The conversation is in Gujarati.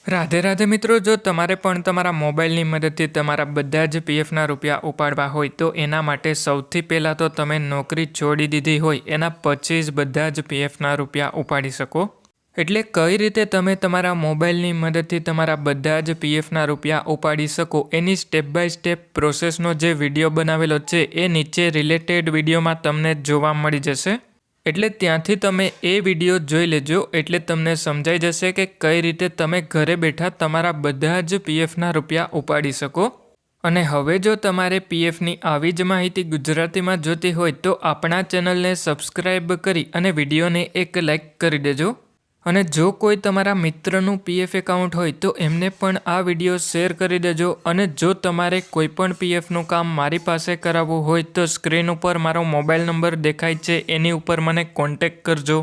રાધે રાધે મિત્રો, જો તમારે પણ તમારા મોબાઈલની મદદથી તમારા બધા જ પીએફના રૂપિયા ઉપાડવા હોય તો એના માટે સૌથી પહેલાં તો તમે નોકરી છોડી દીધી હોય એના પછી જ બધા જ પીએફના રૂપિયા ઉપાડી શકો. એટલે કઈ રીતે તમે તમારા મોબાઈલની મદદથી તમારા બધા જ પીએફના રૂપિયા ઉપાડી શકો એની સ્ટેપ બાય સ્ટેપ પ્રોસેસનો જે વિડીયો બનાવેલો છે એ નીચે રિલેટેડ વિડીયોમાં તમને જોવા મળી જશે. એટલે ત્યાંથી તમે એ વિડીયો જોઈ લેજો એટલે તમને સમજાઈ જશે કે કઈ રીતે તમે ઘરે બેઠા તમારા બધા જ પીએફના રૂપિયા ઉપાડી શકો. અને હવે જો તમારે પીએફની આવી જ માહિતી ગુજરાતીમાં જોતી હોય તો આપણા ચેનલને સબસ્ક્રાઈબ કરી અને વિડીયોને એક લાઈક કરી દેજો. અને જો કોઈ તમારા મિત્રનું પીએફ એકાઉન્ટ હોય તો એમને પણ આ વિડીયો શેર કરી દેજો. અને જો તમારે કોઈ પણ પીએફનું કામ મારી પાસે કરાવવું હોય તો સ્ક્રીન ઉપર મારો મોબાઈલ નંબર દેખાય છે એની ઉપર મને કોન્ટેક્ટ કરજો.